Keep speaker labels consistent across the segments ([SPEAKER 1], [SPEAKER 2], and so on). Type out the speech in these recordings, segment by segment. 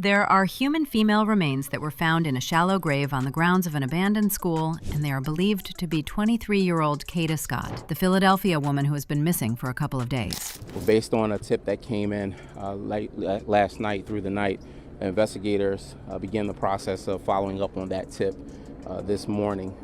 [SPEAKER 1] There are human female remains that were found in a shallow grave on the grounds of an abandoned school, and they are believed to be 23-year-old Kada Scott, the Philadelphia woman who has been missing for a couple of days.
[SPEAKER 2] Based on a tip that came in last night through the night, investigators began the process of following up on that tip this morning,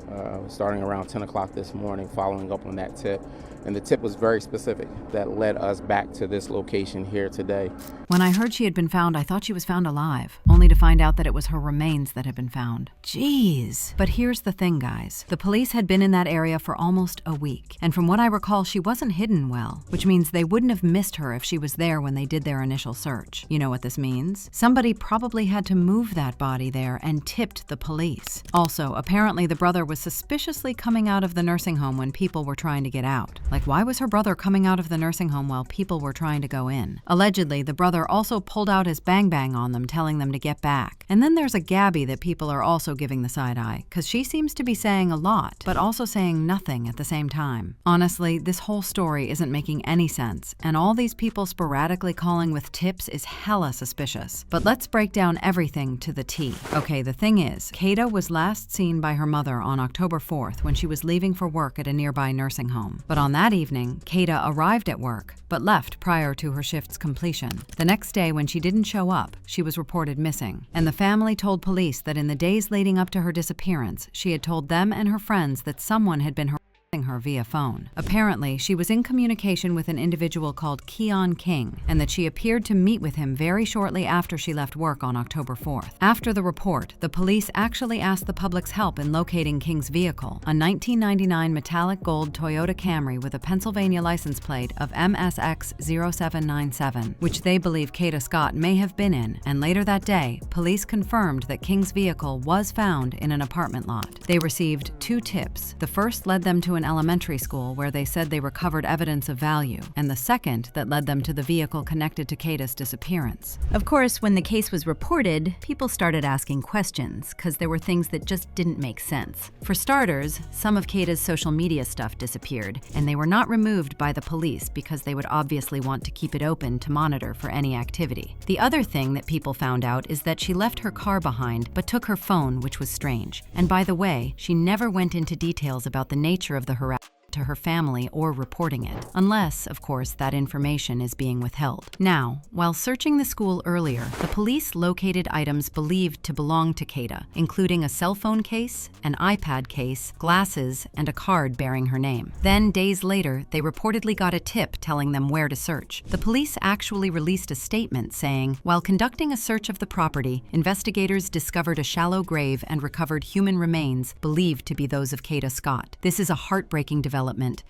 [SPEAKER 2] starting around 10 o'clock this morning, following up on that tip. And the tip was very specific that led us back to this location here today.
[SPEAKER 1] When I heard she had been found, I thought she was found alive, only to find out that it was her remains that had been found. Jeez. But here's the thing, guys. The police had been in that area for almost a week, and from what I recall, she wasn't hidden well, which means they wouldn't have missed her if she was there when they did their initial search. You know what this means? Somebody probably had to move that body there and tipped the police. Also, apparently the brother was suspiciously coming out of the nursing home when people were trying to get out. Like, why was her brother coming out of the nursing home while people were trying to go in? Allegedly, the brother also pulled out his bang-bang on them, telling them to get back. And then there's a Gabby that people are also giving the side eye, because she seems to be saying a lot, but also saying nothing at the same time. Honestly, this whole story isn't making any sense, and all these people sporadically calling with tips is hella suspicious. But let's break down everything to the T. Okay, the thing is, Kada was last seen by her mother on October 4th when she was leaving for work at a nearby nursing home. But on that evening, Kada arrived at work, but left prior to her shift's completion. The next day, when she didn't show up, she was reported missing, and the family told police that in the days leading up to her disappearance, she had told them and her friends that someone had been harassing her via phone. Apparently, she was in communication with an individual called Keon King, and that she appeared to meet with him very shortly after she left work on October 4th. After the report, the police actually asked the public's help in locating King's vehicle, a 1999 metallic gold Toyota Camry with a Pennsylvania license plate of MSX0797, which they believe Kada Scott may have been in, and later that day, police confirmed that King's vehicle was found in an apartment lot. They received 2 tips. The first led them to an elementary school where they said they recovered evidence of value, and the second that led them to the vehicle connected to Kada's disappearance. Of course, when the case was reported, people started asking questions because there were things that just didn't make sense. For starters, some of Kada's social media stuff disappeared, and they were not removed by the police because they would obviously want to keep it open to monitor for any activity. The other thing that people found out is that she left her car behind but took her phone, which was strange. And by the way, she never went into details about the nature of the harassment to her family or reporting it, unless, of course, that information is being withheld. Now, while searching the school earlier, the police located items believed to belong to Kada, including a cell phone case, an iPad case, glasses, and a card bearing her name. Then, days later, they reportedly got a tip telling them where to search. The police actually released a statement saying, while conducting a search of the property, investigators discovered a shallow grave and recovered human remains believed to be those of Kada Scott. This is a heartbreaking development,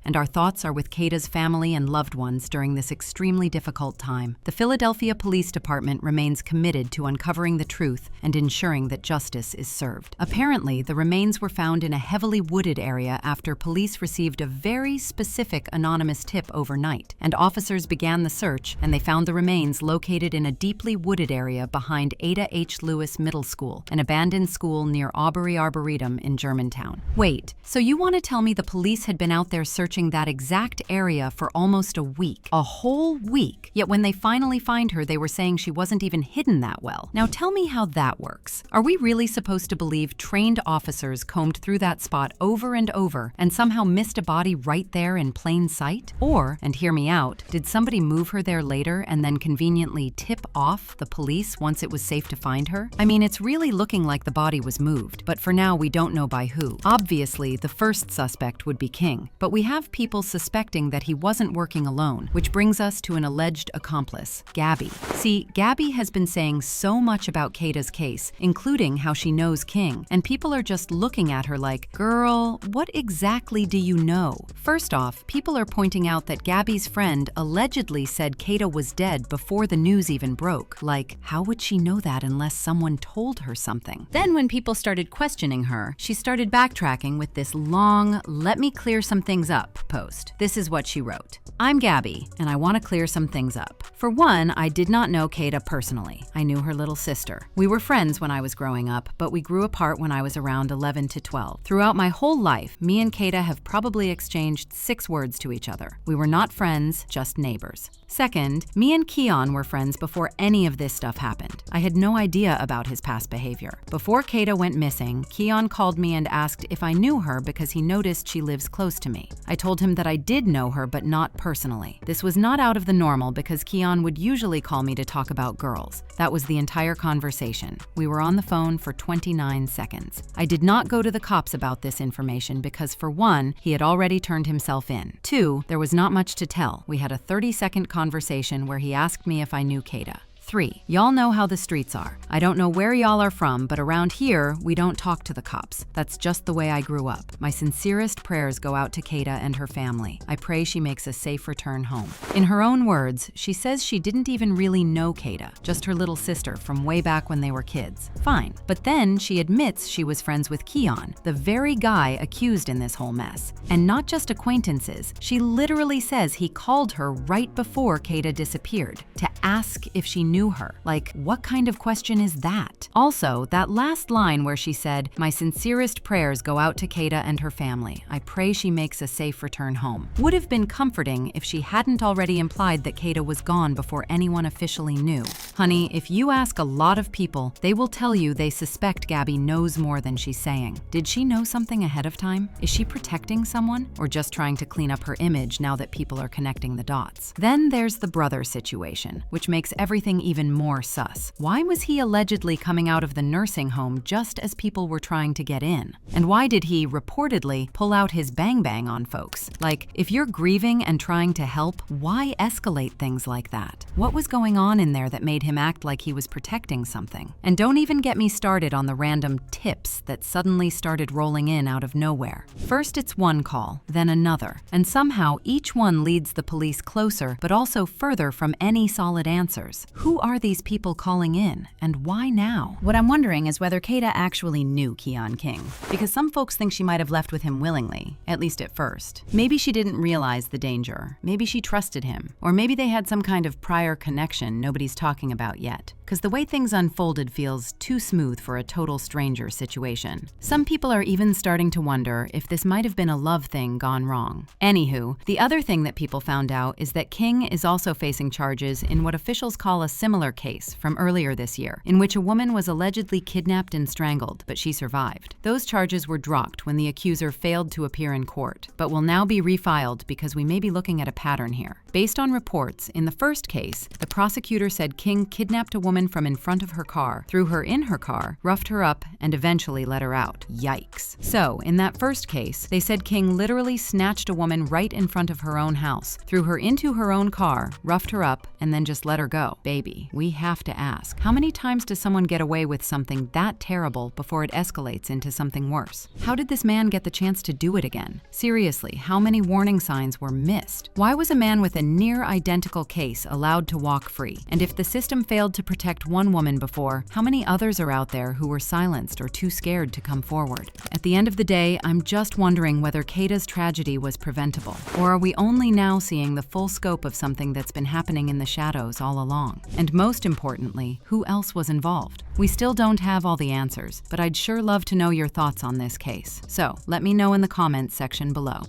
[SPEAKER 1] and our thoughts are with Kada's family and loved ones during this extremely difficult time. The Philadelphia Police Department remains committed to uncovering the truth and ensuring that justice is served. Apparently, the remains were found in a heavily wooded area after police received a very specific anonymous tip overnight, and officers began the search, and they found the remains located in a deeply wooded area behind Ada H. Lewis Middle School, an abandoned school near Aubrey Arboretum in Germantown. Wait, so you want to tell me the police had been out there searching that exact area for almost a week? A whole week. Yet when they finally find her, they were saying she wasn't even hidden that well. Now tell me how that works. Are we really supposed to believe trained officers combed through that spot over and over and somehow missed a body right there in plain sight? Or, and hear me out, did somebody move her there later and then conveniently tip off the police once it was safe to find her? I mean, it's really looking like the body was moved, but for now we don't know by who. Obviously, the first suspect would be King, but we have people suspecting that he wasn't working alone, which brings us to an alleged accomplice, Gabby. See, Gabby has been saying so much about Kada's case, including how she knows King, and people are just looking at her like, girl, what exactly do you know? First off, people are pointing out that Gabby's friend allegedly said Kada was dead before the news even broke. Like, how would she know that unless someone told her something? Then when people started questioning her, she started backtracking with this long, let me clear something some things up post. This is what she wrote. I'm Gabby, and I want to clear some things up. For one, I did not know Kada personally. I knew her little sister. We were friends when I was growing up, but we grew apart when I was around 11 to 12. Throughout my whole life, me and Kada have probably exchanged 6 words to each other. We were not friends, just neighbors. Second, me and Keon were friends before any of this stuff happened. I had no idea about his past behavior. Before Kada went missing, Keon called me and asked if I knew her because he noticed she lives close to me. I told him that I did know her, but not personally. This was not out of the normal because Keon would usually call me to talk about girls. That was the entire conversation. We were on the phone for 29 seconds. I did not go to the cops about this information because, for one, he had already turned himself in. 2, there was not much to tell. We had a 30-second conversation where he asked me if I knew Kada. 3, y'all know how the streets are. I don't know where y'all are from, but around here, we don't talk to the cops. That's just the way I grew up. My sincerest prayers go out to Kada and her family. I pray she makes a safe return home. In her own words, she says she didn't even really know Kada, just her little sister from way back when they were kids. Fine. But then she admits she was friends with Keon, the very guy accused in this whole mess. And not just acquaintances, she literally says he called her right before Kada disappeared to ask if she knew her. Like, what kind of question is that? Also, that last line where she said, "My sincerest prayers go out to Kada and her family. I pray she makes a safe return home," would have been comforting if she hadn't already implied that Kada was gone before anyone officially knew. Honey, if you ask a lot of people, they will tell you they suspect Gabby knows more than she's saying. Did she know something ahead of time? Is she protecting someone? Or just trying to clean up her image now that people are connecting the dots? Then there's the brother situation, which makes everything even more sus. Why was he allegedly coming out of the nursing home just as people were trying to get in? And why did he, reportedly, pull out his bang-bang on folks? Like, if you're grieving and trying to help, why escalate things like that? What was going on in there that made him act like he was protecting something? And don't even get me started on the random tips that suddenly started rolling in out of nowhere. First it's one call, then another, and somehow each one leads the police closer, but also further from any solid answers. Who are these people calling in, and why now? What I'm wondering is whether Kada actually knew Keon King, because some folks think she might have left with him willingly, at least at first. Maybe she didn't realize the danger, maybe she trusted him, or maybe they had some kind of prior connection nobody's talking about yet. Because the way things unfolded feels too smooth for a total stranger situation. Some people are even starting to wonder if this might have been a love thing gone wrong. Anywho, the other thing that people found out is that King is also facing charges in what officials call a similar case from earlier this year, in which a woman was allegedly kidnapped and strangled, but she survived. Those charges were dropped when the accuser failed to appear in court, but will now be refiled because we may be looking at a pattern here. Based on reports, in the first case, the prosecutor said King kidnapped a woman from in front of her car, threw her in her car, roughed her up, and eventually let her out. Yikes. So, in that first case, they said King literally snatched a woman right in front of her own house, threw her into her own car, roughed her up, and then just let her go. Baby, we have to ask, how many times does someone get away with something that terrible before it escalates into something worse? How did this man get the chance to do it again? Seriously, how many warning signs were missed? Why was a man with a near identical case allowed to walk free? And if the system failed to protect one woman before, how many others are out there who were silenced or too scared to come forward? At the end of the day, I'm just wondering whether Kada's tragedy was preventable, or are we only now seeing the full scope of something that's been happening in the shadows all along? And most importantly, who else was involved? We still don't have all the answers, but I'd sure love to know your thoughts on this case. So let me know in the comments section below.